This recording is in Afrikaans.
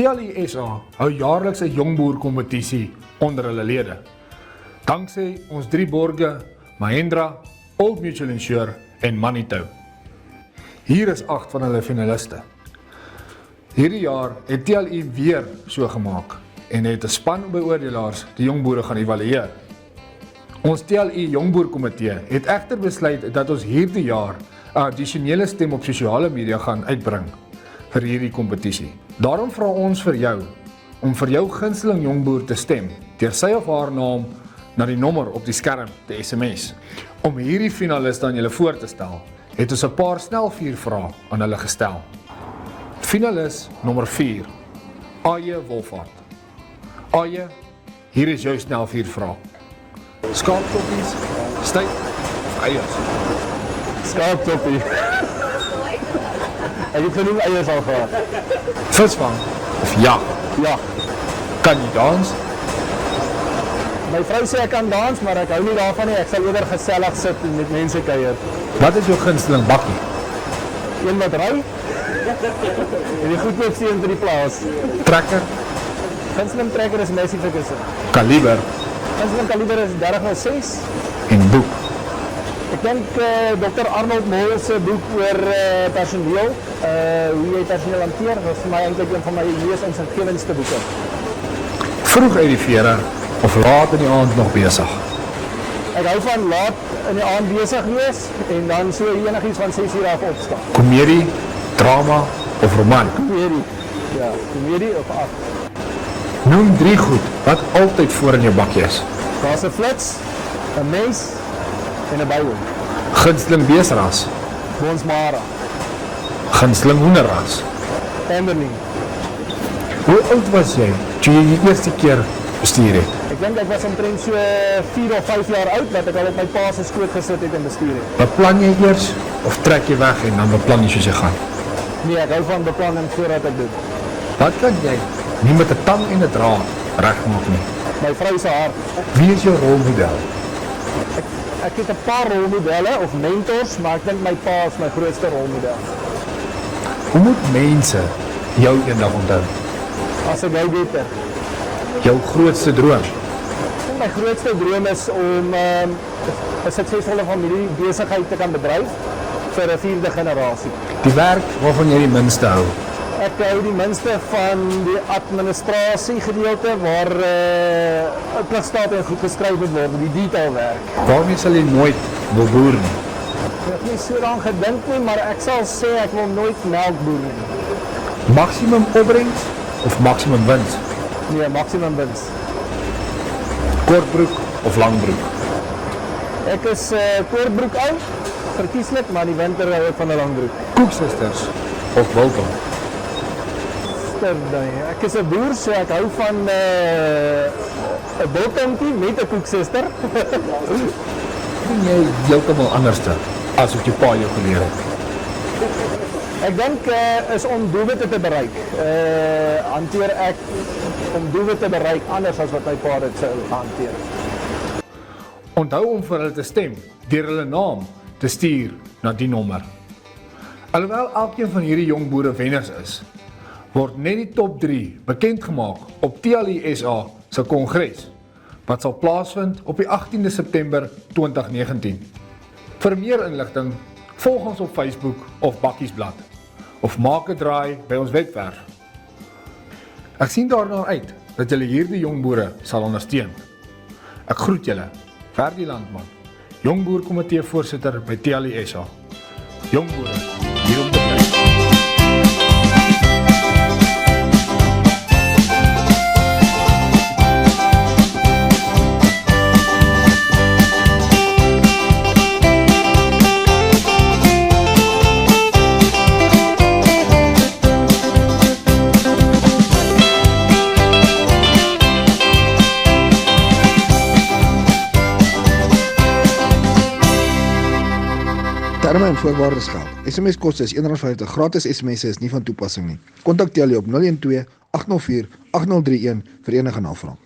TLI SA hou jaarliks 'n jongboer kompetisie onder hulle lede. Danksy ons 3 borge, Mahindra, Old Mutual Insure en Manito. Hier is 8 van hulle finaliste. Hierdie jaar het TLI weer so gemaak en het 'n span beoordelaars die jongboere gaan evalueer. Ons TLI jongboerkomitee het egter besluit dat ons hierdie jaar 'n addisionele stem op sosiale media gaan uitbring vir hierdie kompetisie. Daarom vra ons vir jou om vir jou gunsteling jongboer te stem deur sy of haar naam na die nommer op die skerm te SMS. Om hierdie finaliste aan julle voor te stel, het ons 'n paar snelvuurvrae aan hulle gestel. Finalis nommer 4, Aje Wolfhard. Aje, hier is jou snelvuurvraag. Skaaptoppies, steak of eiers? Skaaptoppie. Ek het genoeg eiers al gehad. Visvang of jag? Ja. Kan jy dans? My vrou sê ek kan dans, maar ek hou nie daarvan nie. Ek sal eerder gesellig sit en met mense kuier. Wat is jou gunsteling bakkie? Een wat ry. En die goedkoopste een vir die plaas. Trekker, Gunsteling trekker is Messi Ferguson. kaliber Gunsteling kaliber is 3006. en boek. Ek dink Dr. Arnold Mol se boek oor personeel, hoe jy personeel hanteer, was vir my eintlik een van my mees insiggewendste boeke. Vroeg uit die vere of laat in die aand nog besig? Ek hou van laat in die aand besig wees en dan so enigiets van 6 uur af opstaan. Komedie, drama of roman? Komedie. Ja, komedie of 8. Noem 3 goed wat altyd voor in jou bakkie is. Daar's 'n flits, 'n mes en 'n bybel. Gunsteling beesras, Bonsmara, gunsteling hoenderras. Amberlin. Hoe oud was jy toe jy die eerste keer bestuur het? Ek dink ek was omtrent so 4 of 5 jaar oud dat ek al op my pa se skoot gesit het en bestuur het. Beplan jy eers of trek jy weg en dan beplan jy soos jy gaan? Nee, ek hou van beplanning voordat ek doen. Wat kan jy nie met 'n tang en 'n draad regmaak nie? My vrou se hart. Wie is jou rolmodel? Ek het 'n paar rolmodelle of mentors, maar ek dink my pa is my grootste rolmodel. Hoe moet mense jou eendag onthou? As 'n go-getter. Jou grootste droom? My grootste droom is om 'n suksesvolle familie besigheid te kan bedryf vir 'n 4de generasie. Die werk waarvan jy die minste hou? Ek hou die minste van die administrasie gedeelte waar pligstate goed geskryf moet word, die detailwerk. Waarmee sal jy nooit wil boer nie? Ek het nie so daaraan gedink nie, maar ek sal sê ek wil nooit melk boer nie. Maksimum opbrengs of maksimum wins? Nee, maksimum wins. Kortbroek of langbroek? Ek is koordbroek ou, verkieslik, maar die winter hou ek van 'n langbroek. Koeksisters of biltong? Ek is 'n boer, so ek hou van 'n biltongkie met 'n koeksuster. Doen jy heeltemal anderste as wat jou pa jou geleer het? Ek dink is om doelwitte te bereik. Hanteer ek om doelwitte te bereik anders as wat my pa dit sou hanteer. Onthou om vir hulle te stem deur hulle naam te stuur na die nommer. Alhoewel elkeen van hierdie jong boere wenners is, word net die top 3 bekend gemaak op TLI SA se kongres wat sal plaasvind op die 18de September 2019. Vir meer inligting, volg ons op Facebook of Bakkiesblad of maak 'n draai by ons webwerf. Ek sien daarna uit dat julle hierdie jong boere sal ondersteun. Ek groet julle, Ferdi Landman, jongboerkomitee voorsitter by TLI SA. Jong boere, hier om te bly. Terme en voorwaardes geld. SMS koste is R1.50. Gratis SMS'e is nie van toepassing nie. Kontak TLI op 012 804 8031 vir enige navraag.